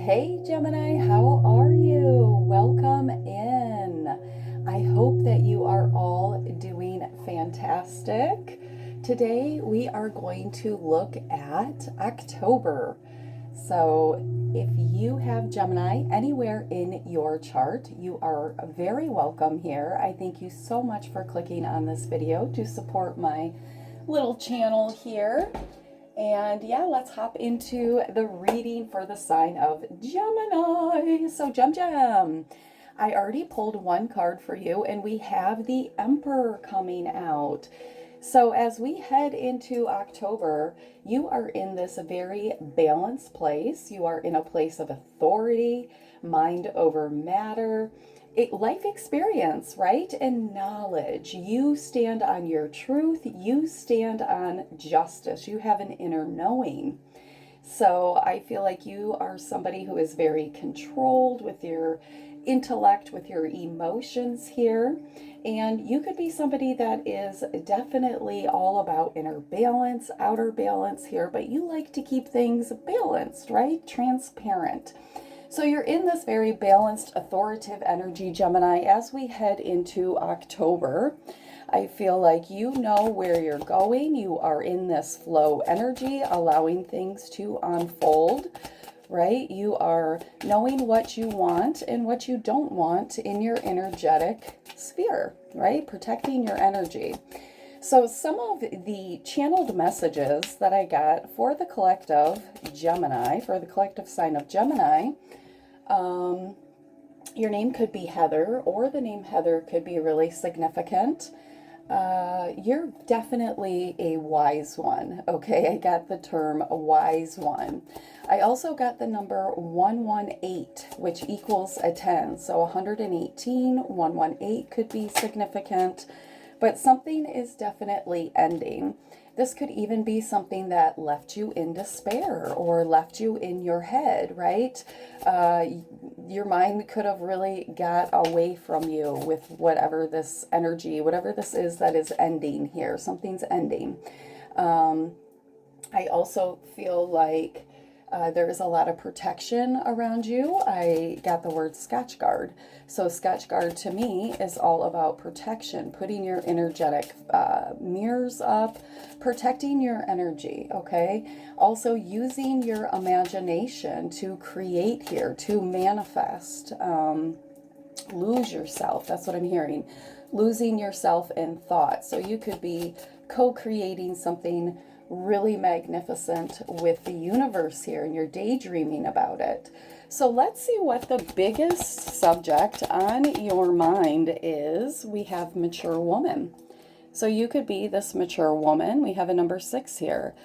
Hey Gemini, how are you? Welcome in. I hope that you are all doing fantastic. Today we are going to look at October. So if you have Gemini anywhere in your chart, you are very welcome here. I thank you so much for clicking on this video to support my little channel here. And yeah, let's hop into the reading for the sign of Gemini. So Gem, I already pulled one card for you, and we have the Emperor coming out. So as we head into October, you are in this very balanced place. You are in a place of authority, mind over matter, life experience, right? And knowledge. You stand on your truth. You stand on justice. You have an inner knowing. So I feel like you are somebody who is very controlled with your intellect, with your emotions here. And you could be somebody that is definitely all about inner balance, outer balance here, but you like to keep things balanced, right? Transparent. So you're in this very balanced, authoritative energy, Gemini, as we head into October. I feel like you know where you're going. You are in this flow energy, allowing things to unfold, right? You are knowing what you want and what you don't want in your energetic sphere, right? Protecting your energy. So some of the channeled messages that I got for the collective Gemini, for the collective sign of Gemini, your name could be Heather, or the name Heather could be really significant. You're definitely a wise one, okay? I got the term wise one. I also got the number 118, which equals a 10. So 118, 118 could be significant, but something is definitely ending. This could even be something that left you in despair or left you in your head, right? Your mind could have really got away from you with whatever this energy, whatever this is that is ending here. Something's ending. I also feel like there is a lot of protection around you. I got the word Scotchguard. So Scotchguard to me is all about protection, putting your energetic mirrors up, protecting your energy, okay? Also using your imagination to create here, to manifest, lose yourself. That's what I'm hearing. Losing yourself in thought. So you could be co-creating something really magnificent with the universe here, and you're daydreaming about it. So let's see what the biggest subject on your mind is. We have mature woman. So you could be this mature woman. We have a number 6 here.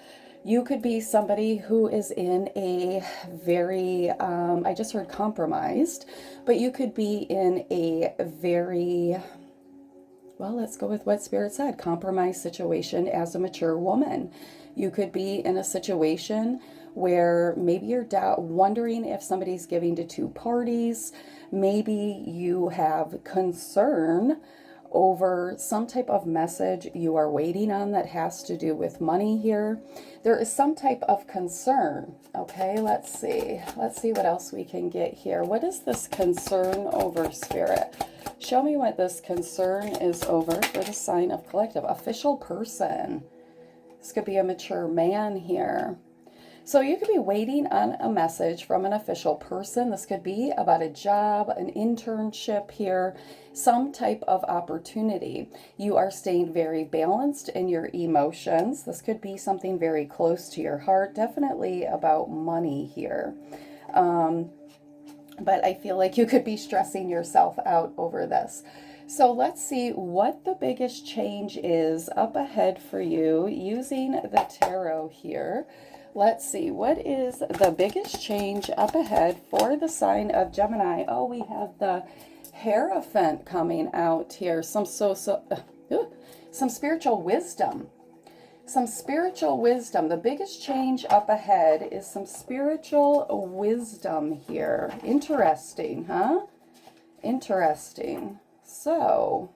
You could be somebody who is in a very, I just heard compromised, but you could be in a very, well, let's go with what Spirit said, compromised situation as a mature woman. You could be in a situation where maybe you're wondering if somebody's giving to two parties. Maybe you have concern over some type of message you are waiting on that has to do with money here. There is some type of concern. Okay, let's see. Let's see what else we can get here. What is this concern over, Spirit? Show me what this concern is over for the sign of collective. Official person. This could be a mature man here. So you could be waiting on a message from an official person. This could be about a job, an internship here, some type of opportunity. You are staying very balanced in your emotions. This could be something very close to your heart, definitely about money here. But I feel like you could be stressing yourself out over this. So let's see what the biggest change is up ahead for you using the tarot here. Let's see, what is the biggest change up ahead for the sign of Gemini? Oh, we have the Hierophant coming out here. Some spiritual wisdom. Some spiritual wisdom. The biggest change up ahead is some spiritual wisdom here. Interesting, huh? Interesting. So,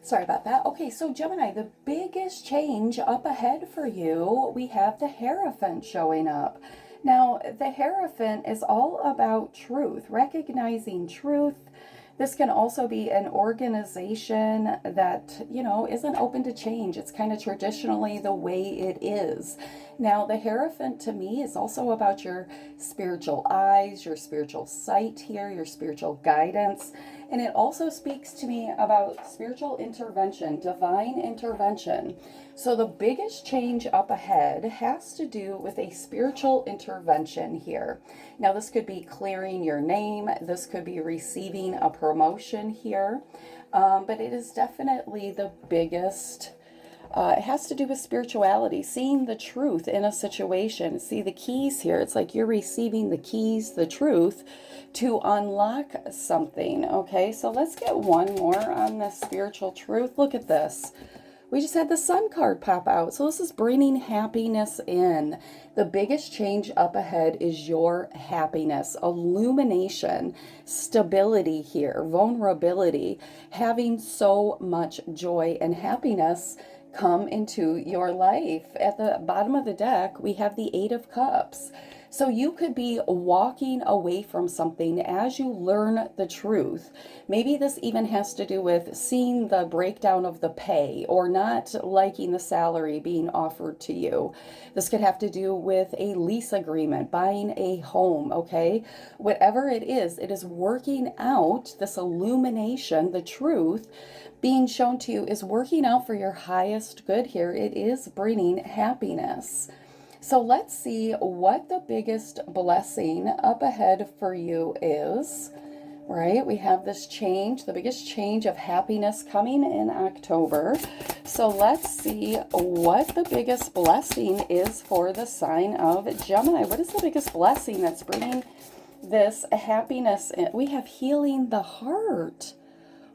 sorry about that. Okay, so Gemini, the biggest change up ahead for you, we have the Hierophant showing up. Now, the Hierophant is all about truth, recognizing truth. This can also be an organization that, isn't open to change. It's kind of traditionally the way it is. Now, the Hierophant to me is also about your spiritual eyes, your spiritual sight here, your spiritual guidance. And it also speaks to me about spiritual intervention, divine intervention. So the biggest change up ahead has to do with a spiritual intervention here. Now, this could be clearing your name. This could be receiving a promotion here. But it is definitely the biggest. It has to do with spirituality, seeing the truth in a situation. See the keys here. It's like you're receiving the keys, the truth, to unlock something. Okay, so let's get one more on the spiritual truth. Look at this. We just had the Sun card pop out. So this is bringing happiness in. The biggest change up ahead is your happiness, illumination, stability here, vulnerability, having so much joy and happiness come into your life. At the bottom of the deck, we have the Eight of Cups. So you could be walking away from something as you learn the truth. Maybe this even has to do with seeing the breakdown of the pay or not liking the salary being offered to you. This could have to do with a lease agreement, buying a home, okay? Whatever it is working out. This illumination, the truth being shown to you is working out for your highest good here. It is bringing happiness. So let's see what the biggest blessing up ahead for you is, right? We have this change, the biggest change of happiness coming in October. So let's see what the biggest blessing is for the sign of Gemini. What is the biggest blessing that's bringing this happiness in? We have healing the heart.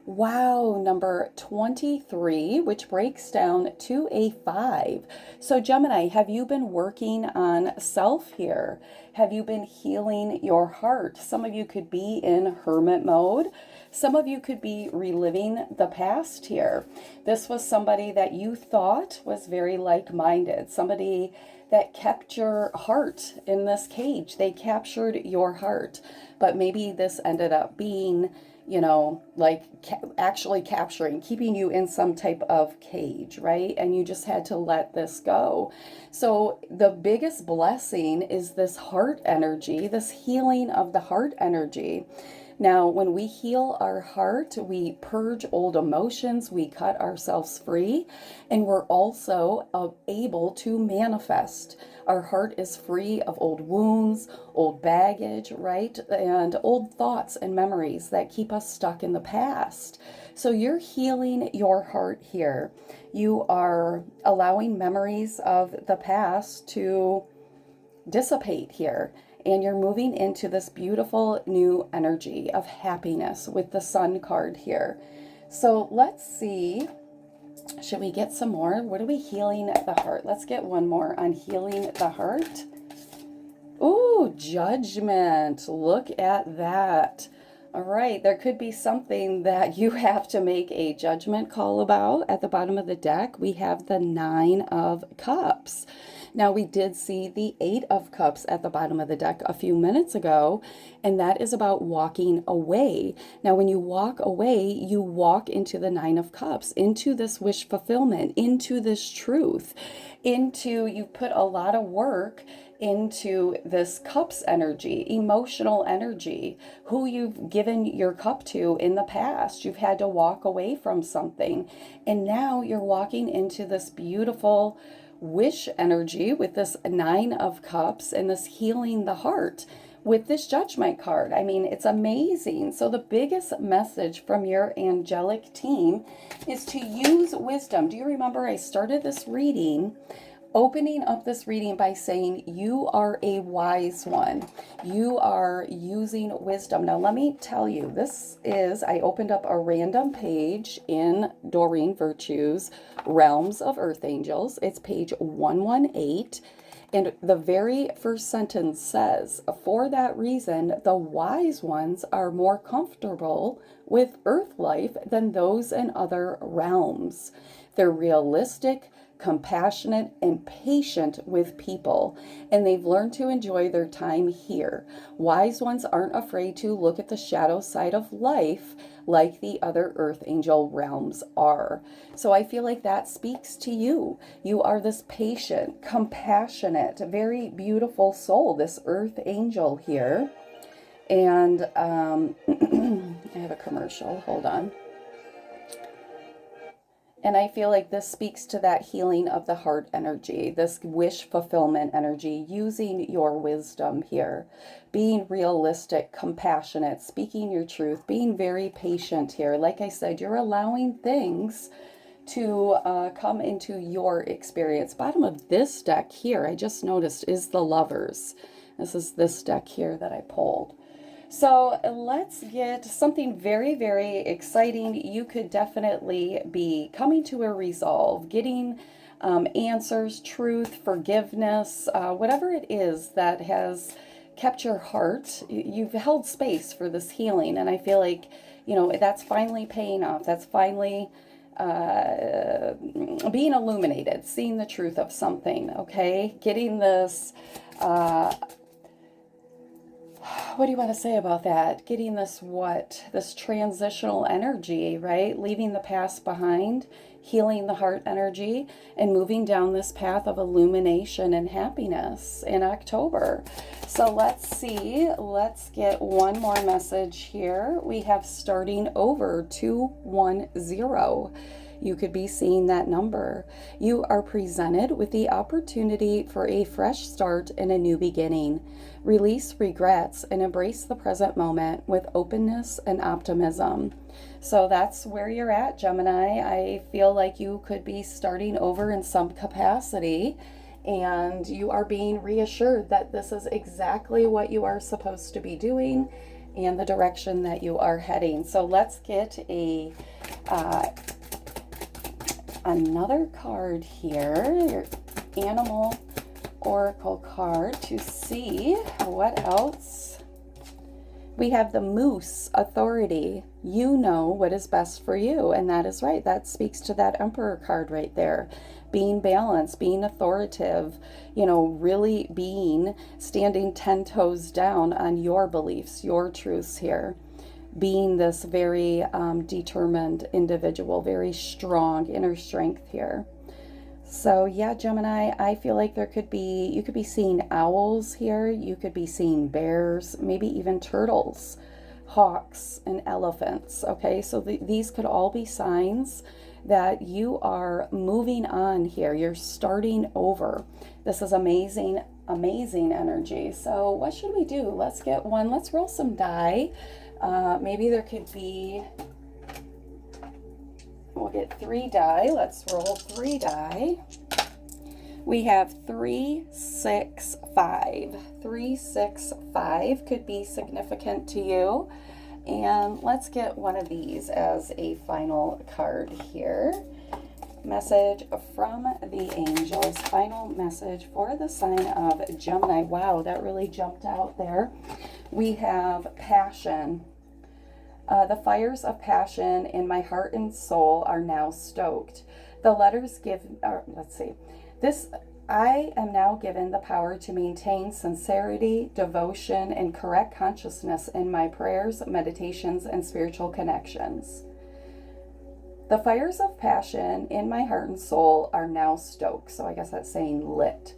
Wow, number 23, which breaks down to a 5. So Gemini, have you been working on self here? Have you been healing your heart? Some of you could be in hermit mode. Some of you could be reliving the past here. This was somebody that you thought was very like-minded, somebody that kept your heart in this cage. They captured your heart, but maybe this ended up being like actually capturing, keeping you in some type of cage, right? And you just had to let this go. So the biggest blessing is this heart energy, this healing of the heart energy. Now, when we heal our heart, we purge old emotions, we cut ourselves free, and we're also able to manifest. Our heart is free of old wounds, old baggage, right? And old thoughts and memories that keep us stuck in the past. So you're healing your heart here. You are allowing memories of the past to dissipate here. And you're moving into this beautiful new energy of happiness with the Sun card here. So let's see. Should we get some more? What are we healing the heart? Let's get one more on healing the heart. Ooh, Judgment. Look at that. All right, there could be something that you have to make a judgment call about. At the bottom of the deck, we have the Nine of Cups. Now, we did see the Eight of Cups at the bottom of the deck a few minutes ago, and that is about walking away. Now, when you walk away, you walk into the Nine of Cups, into this wish fulfillment, into this truth, you put a lot of work into this cups energy, emotional energy, who you've given your cup to in the past. You've had to walk away from something, and now you're walking into this beautiful wish energy with this Nine of Cups and this healing the heart with this Judgment card. I mean, it's amazing. So the biggest message from your angelic team is to use wisdom. Do you remember I started this reading, opening up this reading by saying you are a wise one. You are using wisdom. Now, let me tell you, I opened up a random page in Doreen Virtue's Realms of Earth Angels. It's page 118. And the very first sentence says, for that reason, the wise ones are more comfortable with earth life than those in other realms. They're realistic, compassionate, and patient with people, and they've learned to enjoy their time here. Wise ones aren't afraid to look at the shadow side of life like the other earth angel realms are. So I feel like that speaks to you. You are this patient, compassionate, very beautiful soul, this earth angel here. And I have a commercial. Hold on. And I feel like this speaks to that healing of the heart energy, this wish fulfillment energy, using your wisdom here, being realistic, compassionate, speaking your truth, being very patient here. Like I said, you're allowing things to come into your experience. Bottom of this deck here, I just noticed, is the Lovers. This is this deck here that I pulled. So let's get something very, very exciting. You could definitely be coming to a resolve, getting answers, truth, forgiveness, whatever it is that has kept your heart. You've held space for this healing. And I feel like, you know, that's finally paying off. That's finally being illuminated, seeing the truth of something, okay? Getting this... what do you want to say about that? Getting this this transitional energy, right? Leaving the past behind, healing the heart energy, and moving down this path of illumination and happiness in October. So let's see. Let's get one more message here. We have starting over 210. You could be seeing that number. You are presented with the opportunity for a fresh start and a new beginning. Release regrets and embrace the present moment with openness and optimism. So that's where you're at, Gemini. I feel like you could be starting over in some capacity, and you are being reassured that this is exactly what you are supposed to be doing and the direction that you are heading. So let's get another card here, your animal oracle card, to see what else. We have the Moose, authority. You know what is best for you, and that is right. That speaks to that Emperor card right there. Being balanced, being authoritative, you know, really standing 10 toes down on your beliefs, your truths here. Being this very determined individual, very strong inner strength here. So yeah, Gemini, I feel like you could be seeing owls here. You could be seeing bears, maybe even turtles, hawks, and elephants. Okay, so these could all be signs that you are moving on here. You're starting over. This is amazing, amazing energy. So what should we do? Let's get one. Let's roll some die. Maybe there could be, we'll get 3 die. Let's roll 3 die. We have 3, 6, 5. 3, 6, 5 could be significant to you. And let's get one of these as a final card here. Message from the angels. Final message for the sign of Gemini. Wow, that really jumped out there. We have passion. The fires of passion in my heart and soul are now stoked. The letters give, let's see, I am now given the power to maintain sincerity, devotion, and correct consciousness in my prayers, meditations, and spiritual connections. The fires of passion in my heart and soul are now stoked. So I guess that's saying lit.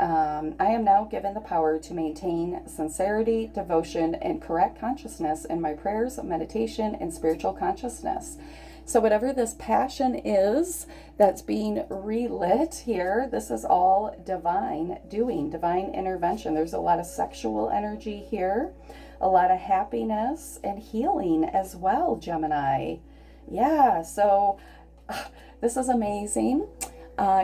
I am now given the power to maintain sincerity, devotion, and correct consciousness in my prayers, meditation, and spiritual consciousness. So whatever this passion is that's being relit here, this is all divine doing, divine intervention. There's a lot of sexual energy here, a lot of happiness and healing as well, Gemini. Yeah, so this is amazing.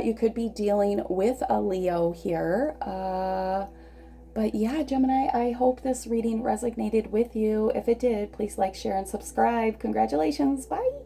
You could be dealing with a Leo here. But yeah, Gemini, I hope this reading resonated with you. If it did, please like, share, and subscribe. Congratulations. Bye.